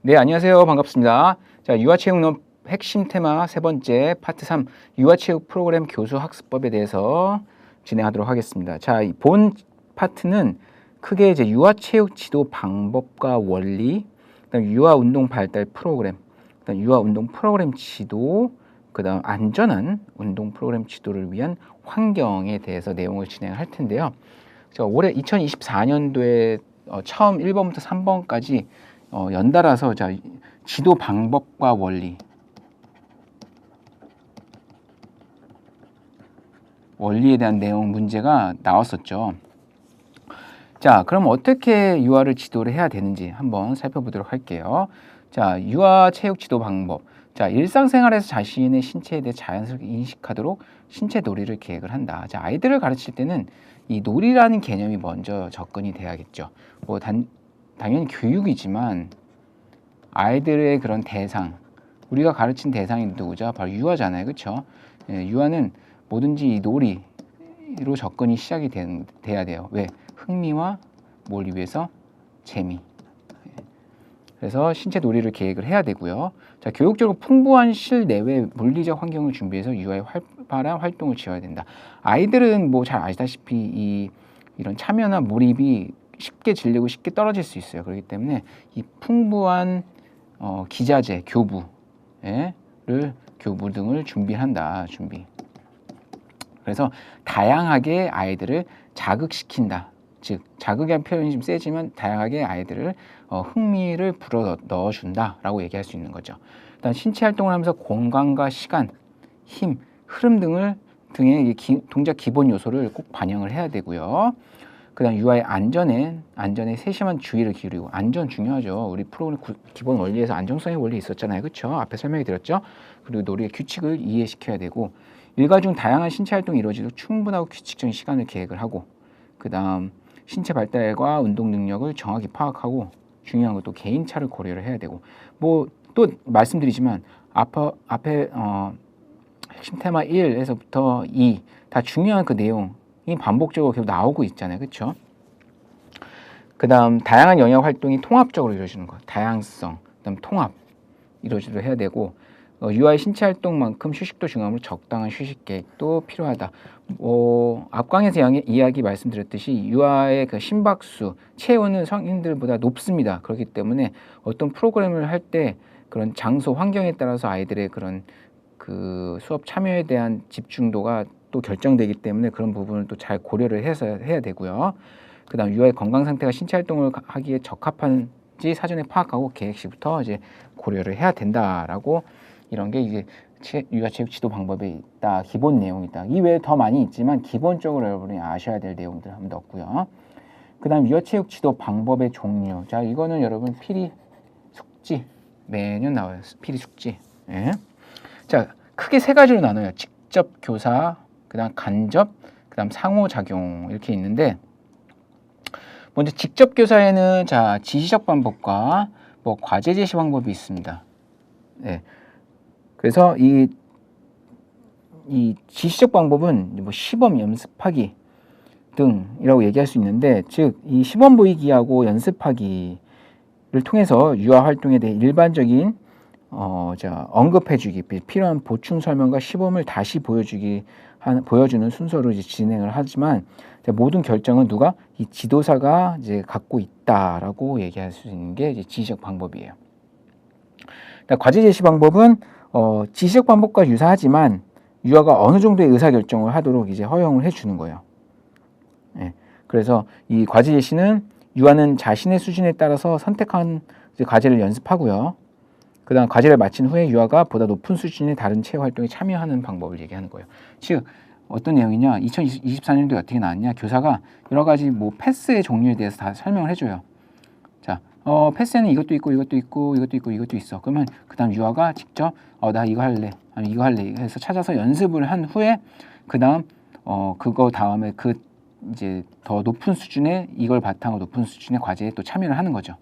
네, 안녕하세요. 반갑습니다. 자, 유아체육론 핵심 테마 세 번째 파트 3 유아체육 프로그램 교수 학습법에 대해서 진행하도록 하겠습니다. 자, 이 본 파트는 크게 이제 유아체육 지도 방법과 원리, 그다음 유아운동 발달 프로그램, 그다음 유아운동 프로그램 지도, 그다음 안전한 운동 프로그램 지도를 위한 환경에 대해서 내용을 진행할 텐데요. 제가 올해 2024년도에 처음 1번부터 3번까지 연달아서 자, 지도 방법과 원리에 대한 내용 문제가 나왔었죠. 자, 그럼 어떻게 유아를 지도를 해야 되는지 한번 살펴보도록 할게요. 자, 유아 체육 지도 방법. 자, 일상생활에서 자신의 신체에 대해 자연스럽게 인식하도록 신체 놀이를 계획을 한다. 자, 아이들을 가르칠 때는 이 놀이라는 개념이 먼저 접근이 돼야겠죠. 뭐 당연히 교육이지만 아이들의 그런 대상, 우리가 가르친 대상이 누구죠? 바로 유아잖아요. 그렇죠? 예, 유아는 뭐든지 이 놀이로 접근이 시작이 돼야 돼요. 왜? 흥미와 뭘 위해서? 재미. 그래서 신체 놀이를 계획을 해야 되고요. 자, 교육적으로 풍부한 실내외 물리적 환경을 준비해서 유아의 활발한 활동을 지어야 된다. 아이들은 뭐 잘 아시다시피 이런 참여나 몰입이 쉽게 질리고 쉽게 떨어질 수 있어요. 그렇기 때문에 이 풍부한 기자재, 교부 등을 준비한다. 그래서 다양하게 아이들을 자극시킨다. 즉 자극이라는 표현이 좀 세지만 다양하게 아이들을 흥미를 불어 넣어준다라고 얘기할 수 있는 거죠. 일단 신체 활동을 하면서 공간과 시간, 힘, 흐름 등의 동작 기본 요소를 꼭 반영을 해야 되고요. 그다음 유아의 안전에 세심한 주의를 기울이고, 안전 중요하죠. 우리 프로그램 기본 원리에서 안정성의 원리 있었잖아요. 그렇죠? 앞에 설명해 드렸죠. 그리고 놀이의 규칙을 이해시켜야 되고, 일과 중 다양한 신체 활동이 이루어지도록 충분하고 규칙적인 시간을 계획을 하고, 그다음 신체 발달과 운동 능력을 정확히 파악하고, 중요한 것도 개인차를 고려를 해야 되고, 뭐 또 말씀드리지만 앞에 핵심 테마 1에서부터 2 다 중요한 그 내용이 반복적으로 계속 나오고 있잖아요. 그렇죠? 그 다음 다양한 영역 활동이 통합적으로 이루어지는 것, 다양성, 그다음 통합 이루어지도록 해야 되고, 유아의 신체 활동만큼 휴식도 중요하므로 적당한 휴식 계획도 필요하다. 앞 강에서 이야기 말씀드렸듯이 유아의 그 심박수, 체온은 성인들보다 높습니다. 그렇기 때문에 어떤 프로그램을 할 때 그런 장소, 환경에 따라서 아이들의 그런 그 수업 참여에 대한 집중도가 또 결정되기 때문에 그런 부분을 또 잘 고려를 해서 해야 되고요. 그다음 유아의 건강 상태가 신체 활동을 하기에 적합한지 사전에 파악하고 계획 시부터 이제 고려를 해야 된다라고, 이런 게 이제 유아 체육 지도 방법에 있다. 기본 내용이다. 이 외에 더 많이 있지만 기본적으로 여러분이 아셔야 될 내용들 한번 넣었고요. 그다음 유아 체육 지도 방법의 종류. 자, 이거는 여러분 필히 숙지 매년 나와요. 필히 숙지. 예. 자, 크게 세 가지로 나눠요. 직접 교사, 그다음 간접, 그다음 상호작용 이렇게 있는데, 먼저 직접 교사에는 자, 지시적 방법과 뭐 과제 제시 방법이 있습니다. 네. 그래서 이 지시적 방법은 뭐 시범 연습하기 등이라고 얘기할 수 있는데, 즉 이 시범 보이기하고 연습하기를 통해서 유아 활동에 대해 일반적인 언급해주기, 필요한 보충 설명과 시범을 다시 보여주는 순서로 이제 진행을 하지만, 모든 결정은 누가 이 지도사가 이제 갖고 있다라고 얘기할 수 있는 게 이제 지시적 방법이에요. 과제 제시 방법은 지시적 방법과 유사하지만 유아가 어느 정도의 의사 결정을 하도록 이제 허용을 해주는 거예요. 네. 그래서 이 과제 제시는 유아는 자신의 수준에 따라서 선택한 이제 과제를 연습하고요. 그 다음 과제를 마친 후에 유아가 보다 높은 수준의 다른 체육 활동에 참여하는 방법을 얘기하는 거예요. 즉 어떤 내용이냐, 2024년도에 어떻게 나왔냐, 교사가 여러 가지 뭐 패스의 종류에 대해서 다 설명을 해줘요. 자, 패스에는 이것도 있고 이것도 있고 이것도 있고 이것도 있어. 그러면 그 다음 유아가 직접 나 이거 할래, 아니 이거 할래 해서 찾아서 연습을 한 후에 그 다음 그거 다음에 그 이제 더 높은 수준의, 이걸 바탕으로 높은 수준의 과제에 또 참여를 하는 거죠.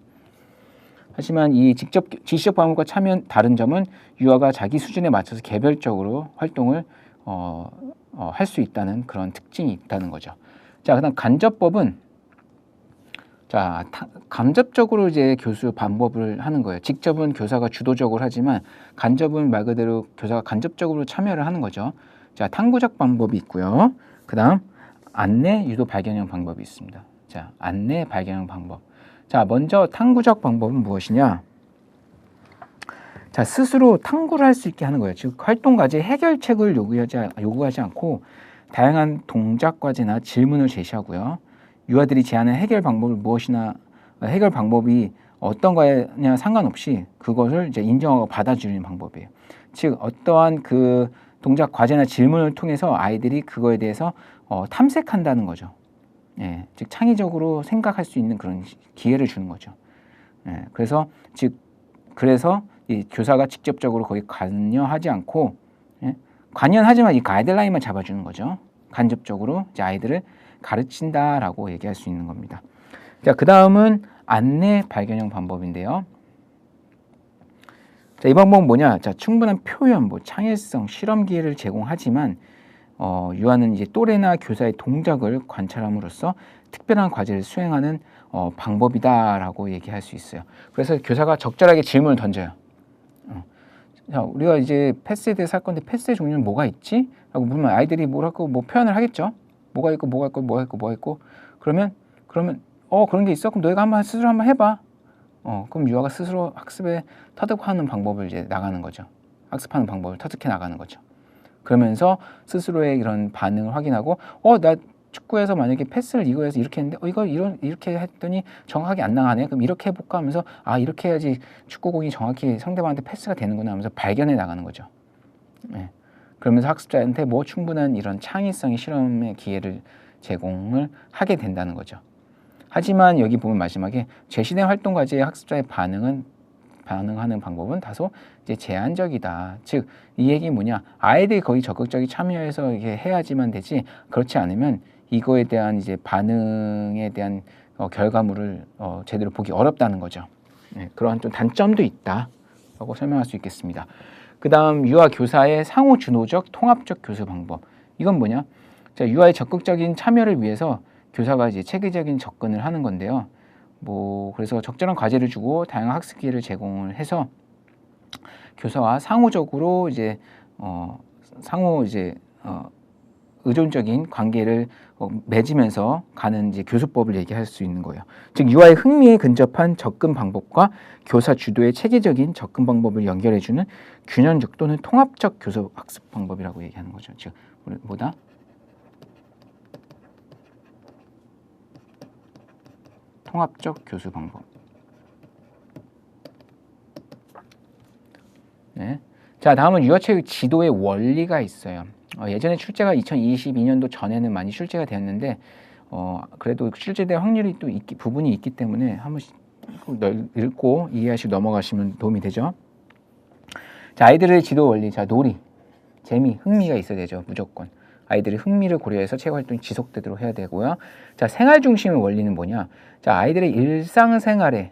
하지만 이 지시적 방법과 참여한 다른 점은 유아가 자기 수준에 맞춰서 개별적으로 활동을 할 수 있다는 그런 특징이 있다는 거죠. 자, 그다음 간접법은, 자, 간접적으로 이제 교수 방법을 하는 거예요. 직접은 교사가 주도적으로 하지만 간접은 말 그대로 교사가 간접적으로 참여를 하는 거죠. 자, 탐구적 방법이 있고요. 그다음 안내 유도 발견형 방법이 있습니다. 자, 안내 발견형 방법. 자, 먼저 탐구적 방법은 무엇이냐? 자, 스스로 탐구를 할 수 있게 하는 거예요. 즉, 활동 과제 해결책을 요구하지 않고 다양한 동작 과제나 질문을 제시하고요. 유아들이 제안한 해결 방법이 어떤 거냐 상관없이 그것을 이제 인정하고 받아주는 방법이에요. 즉, 어떠한 그 동작 과제나 질문을 통해서 아이들이 그거에 대해서 탐색한다는 거죠. 예, 즉 창의적으로 생각할 수 있는 그런 기회를 주는 거죠. 예, 그래서 이 교사가 직접적으로 거기 관여하지 않고, 예, 관여하지만 이 가이드라인만 잡아주는 거죠. 간접적으로 이제 아이들을 가르친다라고 얘기할 수 있는 겁니다. 자, 그 다음은 안내 발견형 방법인데요. 자, 이 방법은 뭐냐? 자, 충분한 표현, 창의성, 실험 기회를 제공하지만 유아는 이제 또래나 교사의 동작을 관찰함으로써 특별한 과제를 수행하는 방법이다라고 얘기할 수 있어요. 그래서 교사가 적절하게 질문을 던져요. 자, 우리가 이제 패스에 대해서 할 건데 패스의 종류는 뭐가 있지? 라고 물으면 아이들이 뭐라고 표현을 하겠죠. 뭐가 있고. 그러면 그런 게 있어? 그럼 너희가 스스로 한번 해봐. 그럼 유아가 스스로 학습에 터득하는 방법을 이제 나가는 거죠. 학습하는 방법을 터득해 나가는 거죠. 그러면서 스스로의 이런 반응을 확인하고, 나 축구에서 만약에 패스를 이거에서 이렇게 했는데, 이렇게 했더니 정확하게 안 나가네. 그럼 이렇게 해볼까 하면서, 이렇게 해야지 축구공이 정확히 상대방한테 패스가 되는구나 하면서 발견해 나가는 거죠. 네. 그러면서 학습자한테 충분한 이런 창의성의 실험의 기회를 제공을 하게 된다는 거죠. 하지만 여기 보면 마지막에 제시된 활동 과제의 학습자의 반응하는 방법은 다소 이제 제한적이다. 즉, 이 얘기는 뭐냐? 아이들이 거의 적극적인 참여해서 이렇게 해야지만 되지, 그렇지 않으면 이거에 대한 이제 반응에 대한 결과물을 제대로 보기 어렵다는 거죠. 네, 그러한 좀 단점도 있다라고 설명할 수 있겠습니다. 그 다음 유아 교사의 상호 주도적 통합적 교수 방법. 이건 뭐냐? 자, 유아의 적극적인 참여를 위해서 교사가 이제 체계적인 접근을 하는 건데요. 그래서 적절한 과제를 주고 다양한 학습 기회를 제공을 해서 교사와 상호적으로 의존적인 관계를 맺으면서 가는 이제 교수법을 얘기할 수 있는 거예요. 즉, 유아의 흥미에 근접한 접근 방법과 교사 주도의 체계적인 접근 방법을 연결해주는 균형적 또는 통합적 교수 학습 방법이라고 얘기하는 거죠. 즉, 통합적 교수 방법. 네. 자, 다음은 유아체육 지도의 원리가 있어요. 예전에 출제가 2022년도 전에는 많이 출제가 되었는데 그래도 출제될 확률이 또 부분이 있기 때문에 한 번씩 읽고 이해하시고 넘어가시면 도움이 되죠. 자, 아이들의 지도 원리. 자, 놀이, 재미, 흥미가 있어야 되죠. 무조건. 아이들의 흥미를 고려해서 체육 활동이 지속되도록 해야 되고요. 자, 생활 중심의 원리는 뭐냐? 자, 아이들의 일상생활에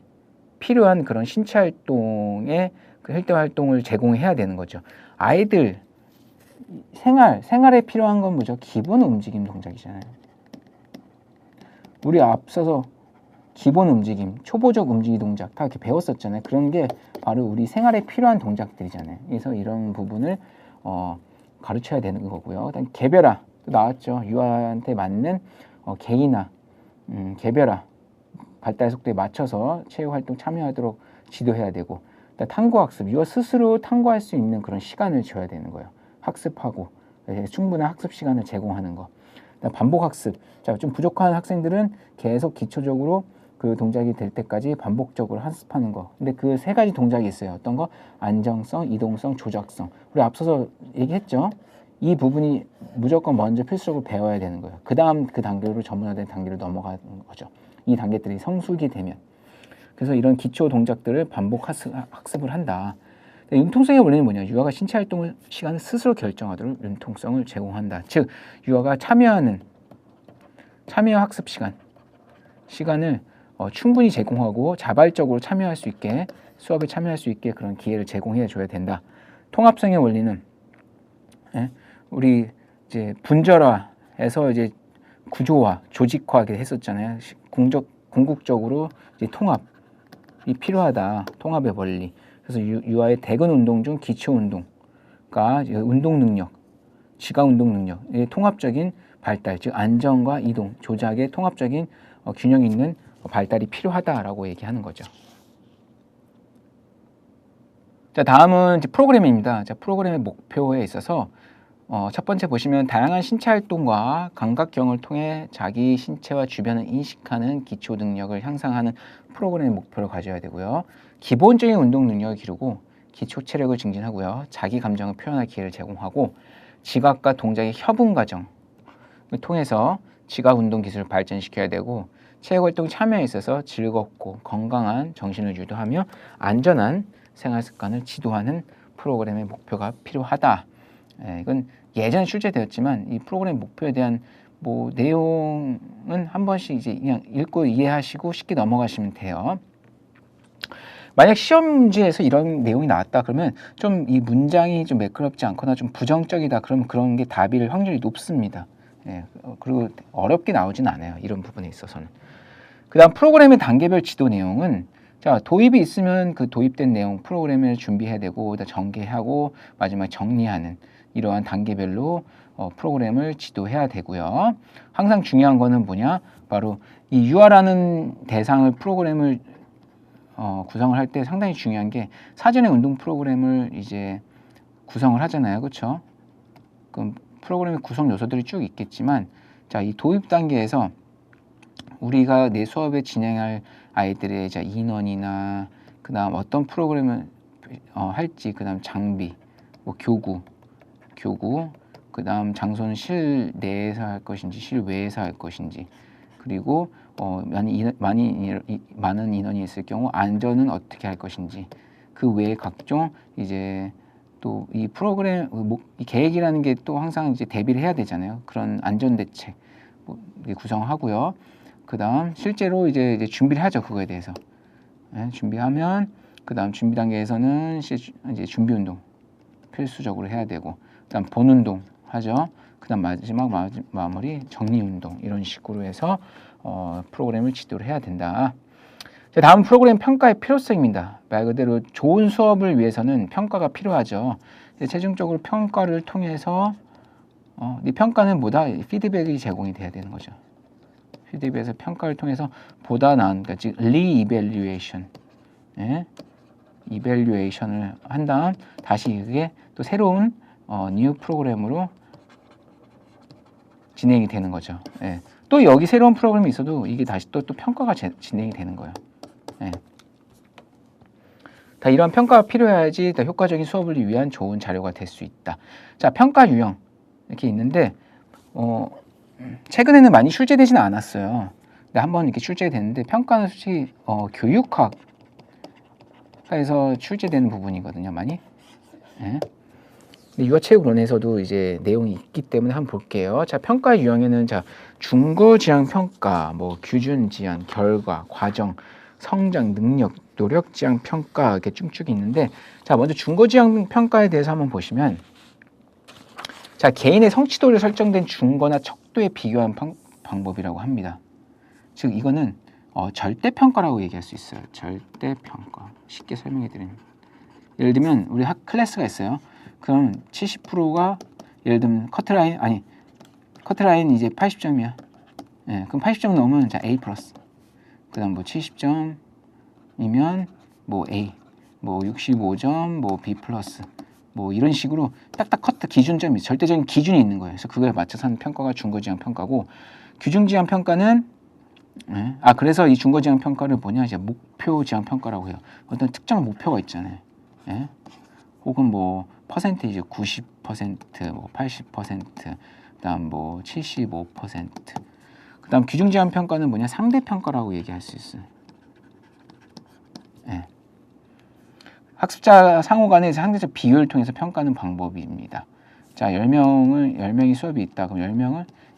필요한 그런 신체 활동의 그 혈대 활동을 제공해야 되는 거죠. 아이들 생활에 필요한 건 뭐죠? 기본 움직임 동작이잖아요. 우리 앞서서 기본 움직임, 초보적 움직임 동작 다 이렇게 배웠었잖아요. 그런 게 바로 우리 생활에 필요한 동작들이잖아요. 그래서 이런 부분을 가르쳐야 되는 거고요. 그다음 개별화 또 나왔죠. 유아한테 맞는 개인화, 개별화 발달 속도에 맞춰서 체육 활동 참여하도록 지도해야 되고, 탐구학습, 유아 스스로 탐구할 수 있는 그런 시간을 줘야 되는 거예요. 학습하고 충분한 학습 시간을 제공하는 거. 반복학습. 자, 좀 부족한 학생들은 계속 기초적으로 그 동작이 될 때까지 반복적으로 학습하는 거. 근데 그 세 가지 동작이 있어요. 어떤 거? 안정성, 이동성, 조작성. 우리 앞서서 얘기했죠. 이 부분이 무조건 먼저 필수적으로 배워야 되는 거예요. 그 다음 그 단계로 전문화된 단계로 넘어가는 거죠. 이 단계들이 성숙이 되면. 그래서 이런 기초 동작들을 반복 학습을 한다. 융통성의 원리는 뭐냐? 유아가 신체 활동을 시간을 스스로 결정하도록 융통성을 제공한다. 즉, 유아가 참여 학습 시간을 충분히 제공하고 자발적으로 참여할 수 있게, 수업에 참여할 수 있게 그런 기회를 제공해 줘야 된다. 통합성의 원리는 우리 이제 분절화해서 이제 구조화, 조직화하게 했었잖아요. 궁극적으로 이제 통합이 필요하다. 통합의 원리. 그래서 유아의 대근 운동 중 기초 운동과 운동 능력, 지각 운동 능력, 통합적인 발달, 즉 안정과 이동, 조작의 통합적인 균형 있는 발달이 필요하다라고 얘기하는 거죠. 자, 다음은 이제 프로그램입니다. 자, 프로그램의 목표에 있어서 첫 번째 보시면 다양한 신체 활동과 감각경을 통해 자기 신체와 주변을 인식하는 기초 능력을 향상하는 프로그램의 목표를 가져야 되고요. 기본적인 운동 능력을 기르고 기초 체력을 증진하고요. 자기 감정을 표현할 기회를 제공하고 지각과 동작의 협응 과정을 통해서 지각 운동 기술을 발전시켜야 되고 체육활동 참여에 있어서 즐겁고 건강한 정신을 유도하며 안전한 생활 습관을 지도하는 프로그램의 목표가 필요하다. 이건 예전에 출제되었지만 이 프로그램 목표에 대한 뭐 내용은 한 번씩 이제 그냥 읽고 이해하시고 쉽게 넘어가시면 돼요. 만약 시험 문제에서 이런 내용이 나왔다 그러면 좀 이 문장이 좀 매끄럽지 않거나 좀 부정적이다 그러면 그런 게 답일 확률이 높습니다. 그리고 어렵게 나오진 않아요. 이런 부분에 있어서는. 그 다음 프로그램의 단계별 지도 내용은 자, 도입이 있으면 그 도입된 내용 프로그램을 준비해야 되고 전개하고 마지막에 정리하는 이러한 단계별로 프로그램을 지도해야 되고요. 항상 중요한 거는 뭐냐? 바로 이 유아라는 대상을 프로그램을 구성을 할 때 상당히 중요한 게 사전에 운동 프로그램을 이제 구성을 하잖아요. 그렇죠? 그럼 프로그램의 구성 요소들이 쭉 있겠지만 자, 이 도입 단계에서 우리가 내 수업에 진행할 아이들의 인원이나 그다음 어떤 프로그램을 할지 그다음 장비, 뭐 교구, 그다음 장소는 실내에서 할 것인지 실외에서 할 것인지 그리고 많은 인원이 있을 경우 안전은 어떻게 할 것인지 그 외에 각종 이제 또 이 프로그램 이 계획이라는 게 또 항상 이제 대비를 해야 되잖아요. 그런 안전 대책 구성하고요. 그다음 실제로 이제 준비를 하죠. 그거에 대해서 준비하면 그다음 준비 단계에서는 이제 준비 운동 필수적으로 해야 되고 그다음 본 운동 하죠. 그다음 마지막 마무리 정리 운동 이런 식으로 해서 프로그램을 지도를 해야 된다. 자, 다음 프로그램 평가의 필요성입니다. 말 그대로 좋은 수업을 위해서는 평가가 필요하죠. 최종적으로 평가를 통해서 이 평가는 뭐다? 피드백이 제공이 돼야 되는 거죠. 피드백에서 평가를 통해서 보다 나은, 그러니까 즉 리이밸류에이션, 이밸류에이션을 한 다음 다시 이게 또 새로운 뉴 프로그램으로 진행이 되는 거죠. 또 여기 새로운 프로그램이 있어도 이게 다시 또 평가가 진행이 되는 거예요. 다 이런 평가가 필요해야지 더 효과적인 수업을 위한 좋은 자료가 될 수 있다. 자, 평가 유형 이렇게 있는데 최근에는 많이 출제되지는 않았어요. 근데 한번 이렇게 출제가 됐는데 평가는 솔직히 교육학에서 출제되는 부분이거든요, 많이. 유아체육론에서도 이제 내용이 있기 때문에 한번 볼게요. 자, 평가 유형에는 자 중거 지향 평가, 뭐 규준 지향, 결과, 과정, 성장, 능력, 노력 지향 평가 이렇게 쭉쭉 있는데 자 먼저 중거 지향 평가에 대해서 한번 보시면 자 개인의 성취도를 설정된 중거나 척도에 비교한 방법이라고 합니다. 즉 이거는 절대 평가라고 얘기할 수 있어요. 절대 평가 쉽게 설명해 드리면 예를 들면 우리 클래스가 있어요. 그럼 70%가 예를 들면 커트라인 이제 80점이야. 그럼 80점 넘으면 자 A 플러스. 그다음 뭐 70점이면 뭐 A, 뭐 65점, 뭐 B 플러스, 뭐 이런 식으로 딱딱 커트 기준점이 절대적인 기준이 있는 거예요. 그래서 그거에 맞춰서 하는 평가가 중거지향 평가고 규중지향 평가는 그래서 이 중거지향 평가를 뭐냐 이제 목표지향 평가라고 해요. 어떤 특정 목표가 있잖아요. 혹은 뭐 퍼센테이지 90%, 뭐 80%, 그다음 뭐 75%. 그다음 규중지향 평가는 뭐냐 상대 평가라고 얘기할 수 있어요. 학습자 상호 간의 상대적 비교를 통해서 평가하는 방법입니다. 자, 10명이 수업이 있다. 그럼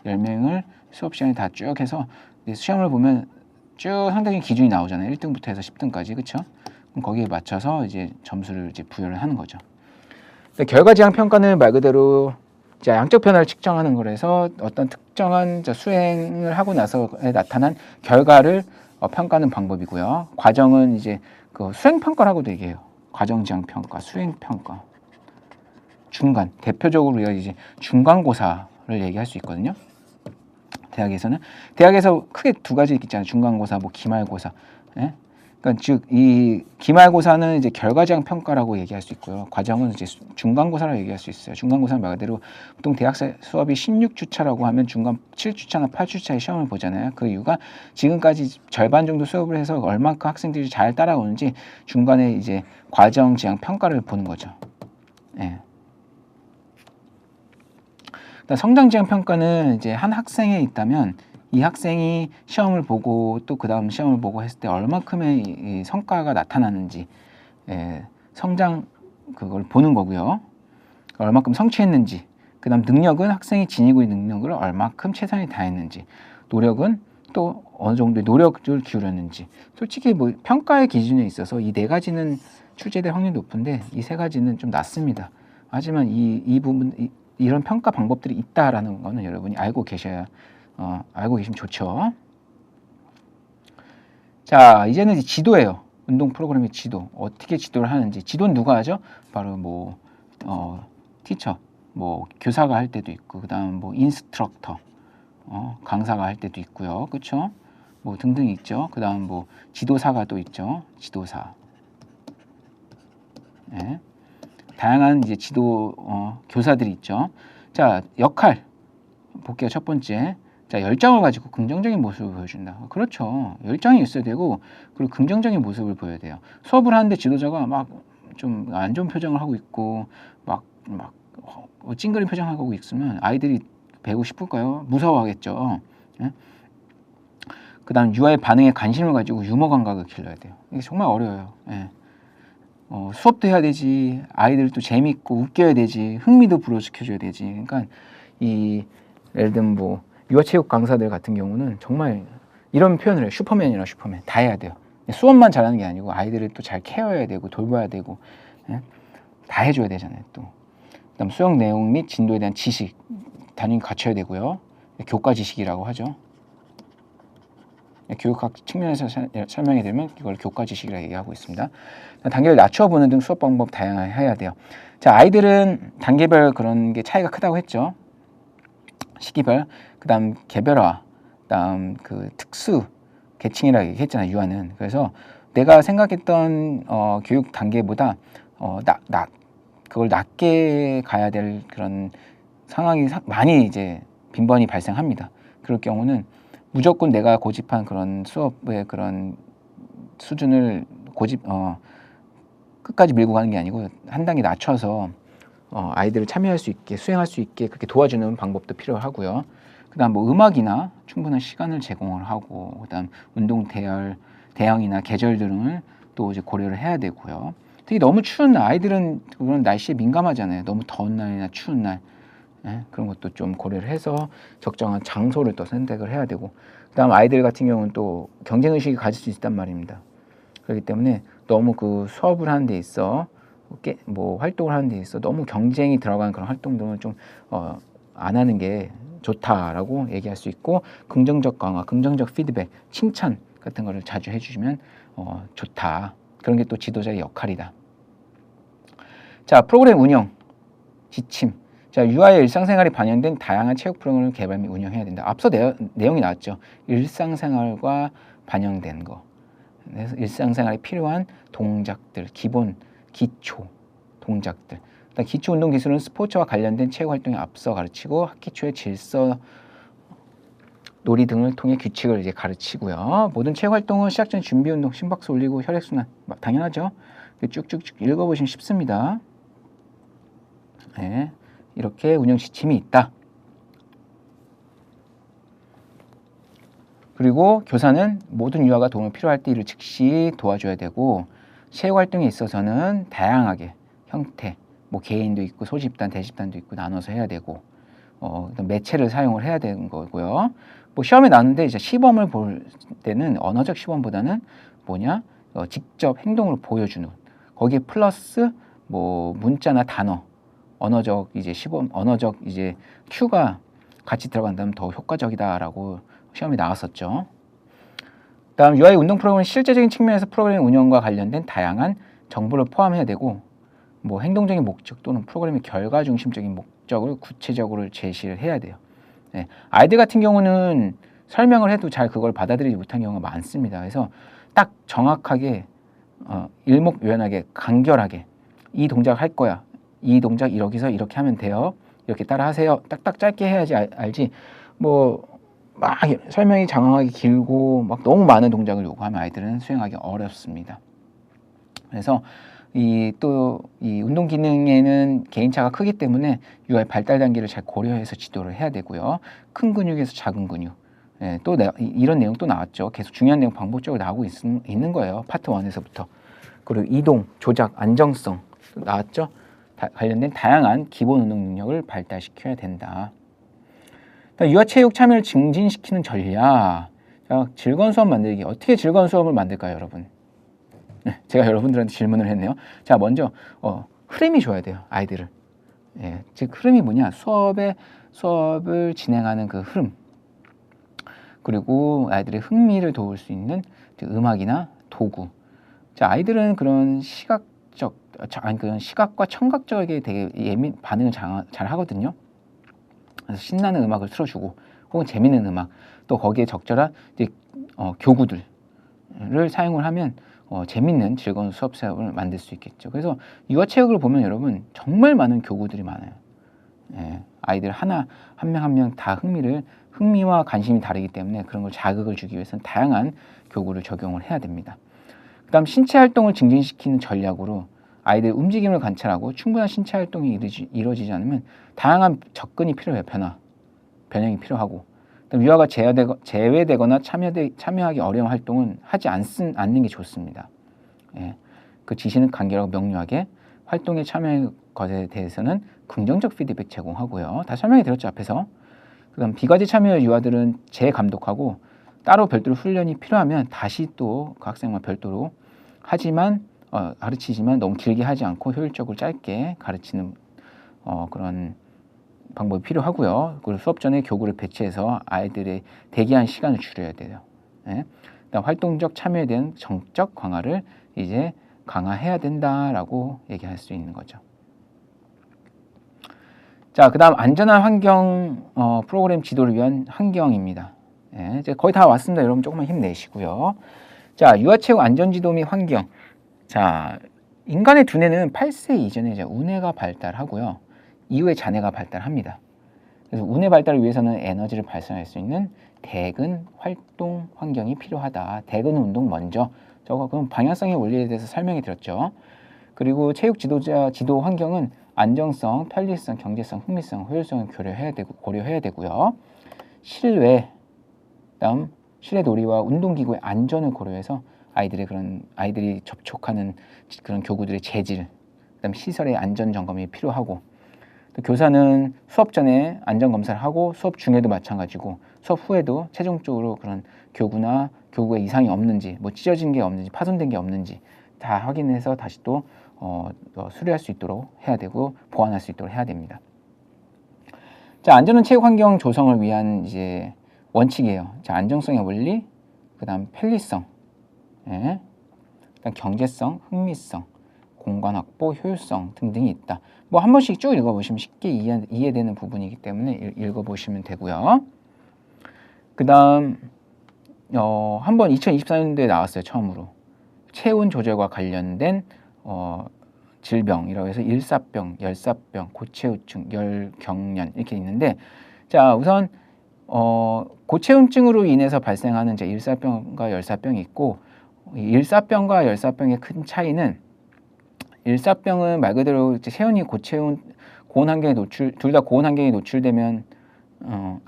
10명을 수업 시간에 다 쭉 해서 시험을 보면 쭉 상대적인 기준이 나오잖아요. 1등부터 해서 10등까지. 그렇죠? 그럼 거기에 맞춰서 이제 점수를 이제 부여를 하는 거죠. 결과 지향 평가는 말 그대로 양적 변화를 측정하는 거라서 어떤 특정한 수행을 하고 나서 나타난 결과를 평가하는 방법이고요. 과정은 이제 그 수행평가라고도 얘기해요. 과정지향평가, 수행평가. 중간, 대표적으로 우리가 이제 중간고사를 얘기할 수 있거든요. 대학에서 크게 두 가지 있잖아요. 중간고사, 뭐 기말고사. 예? 그러니까 즉 이 기말고사는 이제 결과지향 평가라고 얘기할 수 있고요. 과정은 이제 중간고사라고 얘기할 수 있어요. 중간고사는 말 그대로 보통 대학 수업이 16주차라고 하면 중간 7주차나 8주차에 시험을 보잖아요. 그 이유가 지금까지 절반 정도 수업을 해서 얼마큼 학생들이 잘 따라오는지 중간에 이제 과정지향 평가를 보는 거죠. 예. 성장지향 평가는 이제 한 학생에 있다면 이 학생이 시험을 보고 또 그 다음 시험을 보고 했을 때 얼마큼의 이 성과가 나타나는지 성장 그걸 보는 거고요. 얼마큼 성취했는지, 그 다음 능력은 학생이 지니고 있는 능력을 얼마큼 최선을 다했는지, 노력은 또 어느 정도의 노력을 기울였는지. 솔직히 뭐 평가의 기준에 있어서 이 네 가지는 출제될 확률이 높은데 이 세 가지는 좀 낮습니다. 하지만 이 부분 이런 평가 방법들이 있다라는 거는 여러분이 알고 계시면 좋죠. 자, 이제는 지도예요. 운동 프로그램의 지도. 어떻게 지도를 하는지. 지도는 누가 하죠? 바로 뭐 티처, 뭐 교사가 할 때도 있고, 그다음 뭐 인스트럭터, 강사가 할 때도 있고요. 그렇죠? 뭐 등등 있죠. 그다음 뭐 지도사가 또 있죠. 지도사. 네. 다양한 이제 지도 교사들이 있죠. 자, 역할 볼게요. 첫 번째. 자, 열정을 가지고 긍정적인 모습을 보여준다. 그렇죠. 열정이 있어야 되고, 그리고 긍정적인 모습을 보여야 돼요. 수업을 하는데 지도자가 막 좀 안 좋은 표정을 하고 있고, 막 찡그린 표정하고 있으면 아이들이 배우고 싶을까요? 무서워하겠죠. 예? 그 다음 유아의 반응에 관심을 가지고 유머 감각을 길러야 돼요. 이게 정말 어려워요. 예. 수업도 해야 되지, 아이들도 재밌고 웃겨야 되지, 흥미도 불어시켜줘야 되지. 그러니까 예를 들면 뭐 유아체육 강사들 같은 경우는 정말 이런 표현을 해요. 슈퍼맨이라 슈퍼맨. 다 해야 돼요. 수업만 잘하는 게 아니고 아이들을 또 잘 케어해야 되고 돌봐야 되고, 예? 다 해줘야 되잖아요. 또 그다음 수업 내용 및 진도에 대한 지식 당연히 갖춰야 되고요. 교과 지식이라고 하죠. 교육학 측면에서 설명이 되면 이걸 교과 지식이라고 얘기하고 있습니다. 단계를 낮춰보는 등 수업 방법 다양하게 해야 돼요. 자, 아이들은 단계별 그런 게 차이가 크다고 했죠. 시기별, 그다음 개별화, 그다음 그 특수 계층이라고 얘기했잖아요. 유아는. 그래서 내가 생각했던 교육 단계보다 그걸 낮게 가야 될 그런 상황이 많이 이제 빈번히 발생합니다. 그럴 경우는 무조건 내가 고집한 그런 수업의 그런 수준을 끝까지 밀고 가는 게 아니고 한 단계 낮춰서 아이들을 참여할 수 있게 수행할 수 있게 그렇게 도와주는 방법도 필요하고요. 그다음 뭐 음악이나 충분한 시간을 제공을 하고, 그다음 운동 대형이나 계절 등을 또 이제 고려를 해야 되고요. 특히 너무 추운 날, 아이들은 그런 날씨에 민감하잖아요. 너무 더운 날이나 추운 날, 그런 것도 좀 고려를 해서 적정한 장소를 또 선택을 해야 되고, 그다음 아이들 같은 경우는 또 경쟁 의식이 가질 수 있단 말입니다. 그렇기 때문에 너무 그 수업을 하는 데 있어 뭐 활동을 하는 데 있어 너무 경쟁이 들어가는 그런 활동들은 좀 안 하는 게 좋다라고 얘기할 수 있고, 긍정적 강화, 긍정적 피드백, 칭찬 같은 거를 자주 해주시면 좋다. 그런 게 또 지도자의 역할이다. 자, 프로그램 운영, 지침. 자, 유아의 일상생활이 반영된 다양한 체육 프로그램을 개발 및 운영해야 된다. 앞서 내용이 나왔죠. 일상생활과 반영된 거. 그래서 일상생활에 필요한 동작들, 기초 동작들. 기초 운동 기술은 스포츠와 관련된 체육 활동에 앞서 가르치고 학기 초에 질서, 놀이 등을 통해 규칙을 이제 가르치고요. 모든 체육 활동은 시작 전 준비 운동, 심박수 올리고 혈액순환 당연하죠. 쭉쭉쭉 읽어보시면 쉽습니다. 네, 이렇게 운영 지침이 있다. 그리고 교사는 모든 유아가 도움이 필요할 때 이를 즉시 도와줘야 되고, 체육 활동에 있어서는 다양하게 형태, 뭐 개인도 있고 소집단, 대집단도 있고 나눠서 해야 되고, 매체를 사용을 해야 되는 거고요. 뭐 시험에 나왔는데 이제 시범을 볼 때는 언어적 시범보다는 직접 행동으로 보여주는, 거기에 플러스 뭐 문자나 단어, 언어적 이제 큐가 같이 들어간다면 더 효과적이다라고 시험에 나왔었죠. 다음 UI 운동 프로그램은 실제적인 측면에서 프로그램 운영과 관련된 다양한 정보를 포함해야 되고 뭐 행동적인 목적 또는 프로그램의 결과 중심적인 목적을 구체적으로 제시를 해야 돼요. 네. 아이들 같은 경우는 설명을 해도 잘 그걸 받아들이지 못한 경우가 많습니다. 그래서 딱 정확하게 일목요연하게 간결하게 이 동작 할 거야. 이 동작 여기서 이렇게 하면 돼요. 이렇게 따라 하세요. 딱딱 짧게 해야지 알지. 뭐 막 설명이 장황하게 길고 막 너무 많은 동작을 요구하면 아이들은 수행하기 어렵습니다. 그래서 이 운동 기능에는 개인차가 크기 때문에 UI 발달 단계를 잘 고려해서 지도를 해야 되고요. 큰 근육에서 작은 근육. 예, 또 이런 내용 또 나왔죠. 계속 중요한 내용 반복적으로 나오고 있는 거예요. 파트 1에서부터. 그리고 이동, 조작, 안정성 나왔죠. 관련된 다양한 기본 운동 능력을 발달시켜야 된다. 유아체육 참여를 증진시키는 전략. 자, 즐거운 수업 만들기. 어떻게 즐거운 수업을 만들까요, 여러분? 제가 여러분들한테 질문을 했네요. 자, 먼저 흐름이 줘야 돼요, 아이들을. 예, 즉 흐름이 뭐냐? 수업을 진행하는 그 흐름. 그리고 아이들의 흥미를 도울 수 있는 음악이나 도구. 자, 아이들은 그런 그런 시각과 청각적에 되게 반응을 잘 하거든요. 그래서 신나는 음악을 틀어주고 혹은 재밌는 음악 또 거기에 적절한 교구들을 사용을 하면 재밌는 즐거운 수업을 만들 수 있겠죠. 그래서 유아체육을 보면 여러분 정말 많은 교구들이 많아요. 예, 아이들 한 명 다 흥미와 관심이 다르기 때문에 그런 걸 자극을 주기 위해서는 다양한 교구를 적용을 해야 됩니다. 그 다음 신체 활동을 증진시키는 전략으로 아이들 움직임을 관찰하고 충분한 신체 활동이 이루어지지 않으면 다양한 접근이 필요해요. 변형이 필요하고 유아가 제외되거나 참여하기 어려운 활동은 하지 않는 게 좋습니다. 예, 그 지시는 간결하고 명료하게 활동에 참여한 것에 대해서는 긍정적 피드백 제공하고요. 다 설명해 드렸죠, 앞에서. 그다음 비과제 참여 유아들은 재감독하고 따로 별도로 훈련이 필요하면 다시 또 그 학생만 별도로 가르치지만 너무 길게 하지 않고 효율적으로 짧게 가르치는 그런 방법이 필요하고요. 그리고 수업 전에 교구를 배치해서 아이들의 대기한 시간을 줄여야 돼요. 예? 그다음 활동적 참여에 대한 정적 강화를 이제 강화해야 된다라고 얘기할 수 있는 거죠. 자, 그다음 안전한 환경 프로그램 지도를 위한 환경입니다. 예, 이제 거의 다 왔습니다. 여러분 조금만 힘내시고요. 자, 유아체육 안전지도 및 환경. 자, 인간의 두뇌는 8세 이전에 이제 우뇌가 발달하고요. 이후에 자뇌가 발달합니다. 그래서 우뇌 발달을 위해서는 에너지를 발생할 수 있는 대근 활동 환경이 필요하다. 대근 운동 먼저. 그럼 방향성의 원리에 대해서 설명해 드렸죠. 그리고 체육 지도 환경은 안정성, 편리성, 경제성, 흥미성, 효율성을 고려해야 되고요. 다음 실내 놀이와 운동기구의 안전을 고려해서 아이들이 접촉하는 그런 교구들의 재질, 그다음 시설의 안전 점검이 필요하고, 또 교사는 수업 전에 안전 검사를 하고 수업 중에도 마찬가지고 수업 후에도 최종적으로 그런 교구에 이상이 없는지, 뭐 찢어진 게 없는지, 파손된 게 없는지 다 확인해서 다시 또 수리할 수 있도록 해야 되고 보완할 수 있도록 해야 됩니다. 자, 안전한 체육 환경 조성을 위한 이제 원칙이에요. 자, 안정성의 원리, 그다음 편리성, 예, 그다음 경제성, 흥미성, 공간 확보, 효율성 등등이 있다. 뭐 한 번씩 쭉 읽어보시면 쉽게 이해되는 부분이기 때문에 읽어보시면 되고요. 그다음 한번 2024년도에 나왔어요. 처음으로 체온 조절과 관련된 질병이라고 해서 일사병, 열사병, 고체우증, 열경련 이렇게 있는데, 자, 우선 고체온증으로 인해서 발생하는 이제 일사병과 열사병이 있고, 일사병과 열사병의 큰 차이는 일사병은 말 그대로 이제 체온이 고온 환경에 둘 다 고온 환경에 노출되면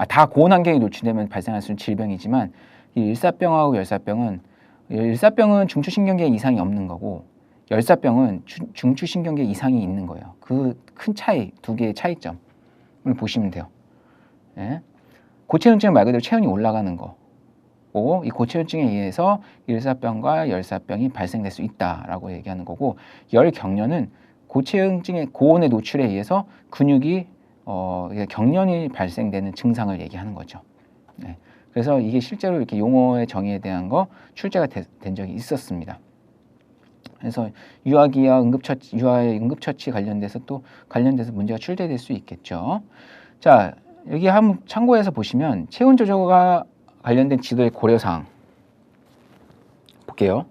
다 고온 환경에 노출되면 발생할 수 있는 질병이지만, 이 일사병하고 일사병은 중추신경계에 이상이 없는 거고, 열사병은 중추신경계 이상이 있는 거예요. 그 큰 차이, 두 개의 차이점을 보시면 돼요. 예? 고체온증은 말 그대로 체온이 올라가는 거고, 이 고체온증에 의해서 일사병과 열사병이 발생될 수 있다라고 얘기하는 거고, 열경련은 고체온증의 고온의 노출에 의해서 근육이 경련이 발생되는 증상을 얘기하는 거죠. 예. 그래서 이게 실제로 이렇게 용어의 정의에 대한 거 출제가 된 적이 있었습니다. 그래서 유아기와 유아의 응급처치 관련돼서 문제가 출제될 수 있겠죠. 자, 여기 한번 참고해서 보시면 체온 조절과 관련된 지도의 고려사항 볼게요.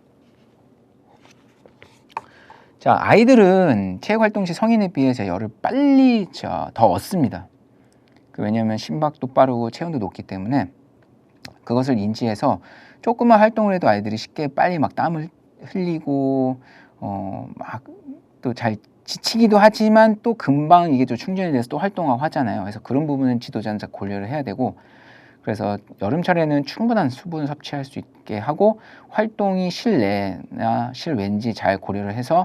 자, 아이들은 체육 활동 시 성인에 비해서 열을 빨리 더 얻습니다. 왜냐하면 심박도 빠르고 체온도 높기 때문에 그것을 인지해서 조금만 활동을 해도 아이들이 쉽게 빨리 막 땀을 흘리고 막 또 잘 지치기도 하지만 또 금방 이게 좀 충전이 돼서 또 활동하고 하잖아요. 그래서 그런 부분은 지도자는 고려를 해야 되고, 그래서 여름철에는 충분한 수분 섭취할 수 있게 하고 활동이 실내나 실외인지 잘 고려를 해서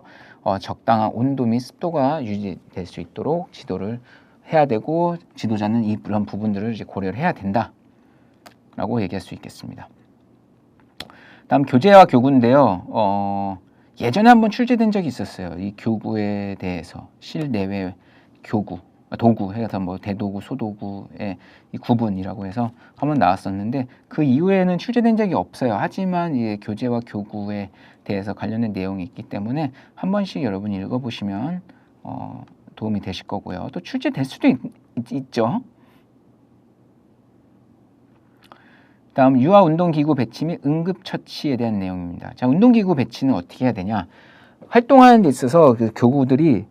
적당한 온도 및 습도가 유지될 수 있도록 지도를 해야 되고, 지도자는 이런 부분들을 이제 고려를 해야 된다라고 얘기할 수 있겠습니다. 다음 교재와 교구인데요. 예전에 한번 출제된 적이 있었어요. 이 교구에 대해서 실내외 교구, 도구 해서 뭐 대도구, 소도구의 이 구분이라고 해서 한번 나왔었는데 그 이후에는 출제된 적이 없어요. 하지만 이 교재와 교구에 대해서 관련된 내용이 있기 때문에 한 번씩 여러분이 읽어보시면 도움이 되실 거고요. 또 출제될 수도 있죠. 다음 유아 운동기구 배치 및 응급처치에 대한 내용입니다. 자, 운동기구 배치는 어떻게 해야 되냐? 활동하는 데 있어서 그 교구들이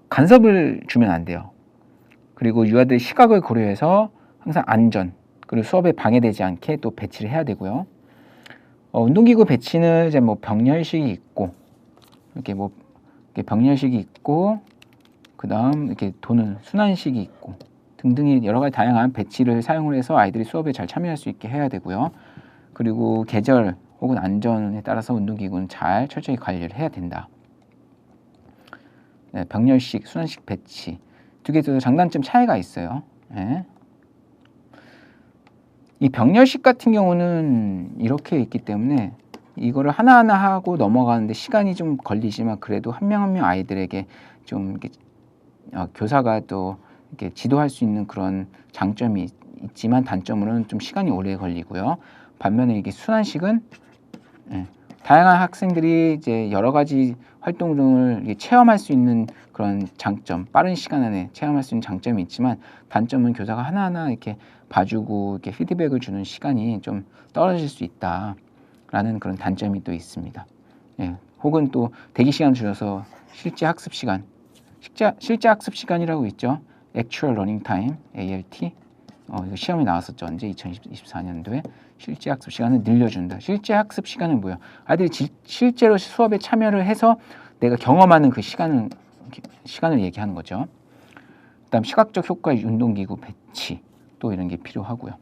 간섭을 주면 안 돼요. 그리고 유아들 시각을 고려해서 항상 안전, 그리고 수업에 방해되지 않게 또 배치를 해야 되고요. 운동기구 배치는 이제 뭐 병렬식이 있고, 이렇게 병렬식이 있고, 그 다음 이렇게 도는 순환식이 있고, 등등의 여러 가지 다양한 배치를 사용을 해서 아이들이 수업에 잘 참여할 수 있게 해야 되고요. 그리고 계절 혹은 안전에 따라서 운동기구는 잘 철저히 관리를 해야 된다. 네, 병렬식, 순환식 배치 두 개 장단점 차이가 있어요. 네. 이 병렬식 같은 경우는 이렇게 있기 때문에 이거를 하나하나 하고 넘어가는데 시간이 좀 걸리지만 그래도 한 명 한 명 아이들에게 좀 이렇게 교사가 또 이렇게 지도할 수 있는 그런 장점이 있지만 단점으로는 좀 시간이 오래 걸리고요. 반면에 이게 순환식은 다양한 학생들이 이제 여러 가지 활동 등을 체험할 수 있는 그런 장점, 빠른 시간 안에 체험할 수 있는 장점이 있지만 단점은 교사가 하나하나 이렇게 봐주고 이렇게 피드백을 주는 시간이 좀 떨어질 수 있다라는 그런 단점이 또 있습니다. 혹은 또 대기 시간 줄여서 실제 학습 시간이라고 있죠. Actual Learning Time, ALT. 이거 시험에 나왔었죠. 언제? 2024년도에 실제 학습 시간을 늘려준다. 실제 학습 시간은 뭐예요? 아이들이 실제로 수업에 참여를 해서 내가 경험하는 그 시간을 얘기하는 거죠. 그다음 시각적 효과의 운동기구 배치 또 이런 게 필요하고요.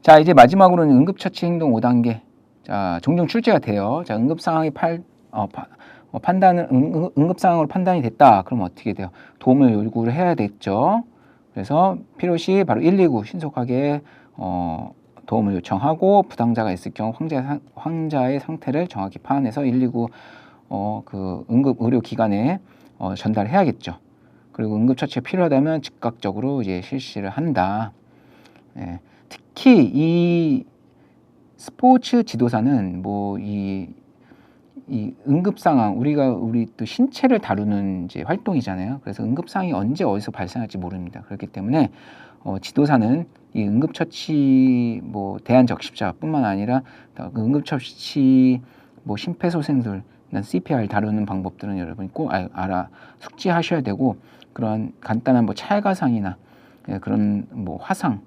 자, 이제 마지막으로는 응급처치 행동 5단계. 자, 종종 출제가 돼요. 자, 응급 상황이 응급 상황으로 판단이 됐다. 그럼 어떻게 돼요? 도움을 요구를 해야 됐죠. 그래서 필요시 바로 119 신속하게 도움을 요청하고 부상자가 있을 경우 환자의 상태를 정확히 파악해서 119 그 응급 의료 기관에 전달해야겠죠. 그리고 응급처치가 필요하다면 즉각적으로 이제 실시를 한다. 특히 이 스포츠 지도사는 이 응급 상황, 우리 또 신체를 다루는 이제 활동이잖아요. 그래서 응급 상황이 언제 어디서 발생할지 모릅니다. 그렇기 때문에 지도사는 이 응급처치 대한적십자뿐만 아니라 응급처치 심폐소생술, CPR 다루는 방법들은 여러분이 꼭 숙지하셔야 되고, 그런 간단한 찰가상이나 그런 화상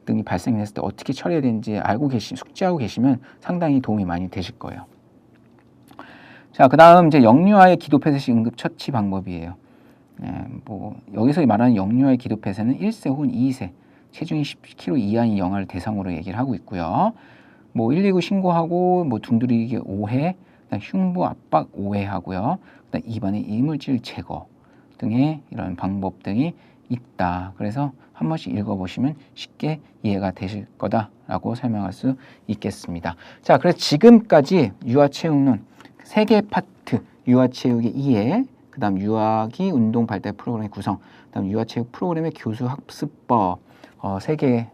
등이 발생했을 때 어떻게 처리해야 되는지 숙지하고 계시면 상당히 도움이 많이 되실 거예요. 자, 그 다음 이제 영유아의 기도폐쇄식 응급처치 방법이에요. 여기서 말하는 영유아의 기도폐쇄는 1세 혹은 2세, 체중이 10kg 이하인 영아를 대상으로 얘기를 하고 있고요. 119 신고하고 둥두리기 5회, 흉부 압박 5회 하고요. 그다음 입안의 이물질 제거 등의 이런 방법 등이 있다. 그래서 한 번씩 읽어보시면 쉽게 이해가 되실 거다라고 설명할 수 있겠습니다. 자, 그래서 지금까지 유아체육론 3개 파트, 유아체육의 이해, 그 다음 유아기 운동 발달 프로그램의 구성, 그 다음 유아체육 프로그램의 교수 학습법 3개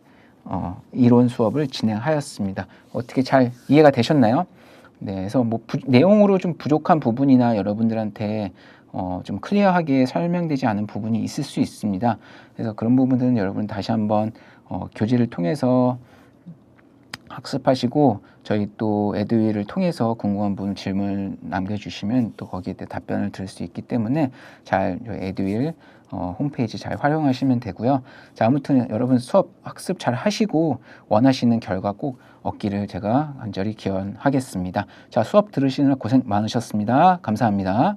이론 수업을 진행하였습니다. 어떻게 잘 이해가 되셨나요? 네, 그래서 뭐 내용으로 좀 부족한 부분이나 여러분들한테 좀 클리어하게 설명되지 않은 부분이 있을 수 있습니다. 그래서 그런 부분들은 여러분 다시 한번 교재를 통해서 학습하시고 저희 또 에듀윌을 통해서 궁금한 부분 질문 남겨주시면 또 거기에 대해 답변을 드릴 수 있기 때문에 잘 에듀윌 홈페이지 잘 활용하시면 되고요. 자, 아무튼 여러분 수업 학습 잘 하시고 원하시는 결과 꼭 얻기를 제가 간절히 기원하겠습니다. 자, 수업 들으시느라 고생 많으셨습니다. 감사합니다.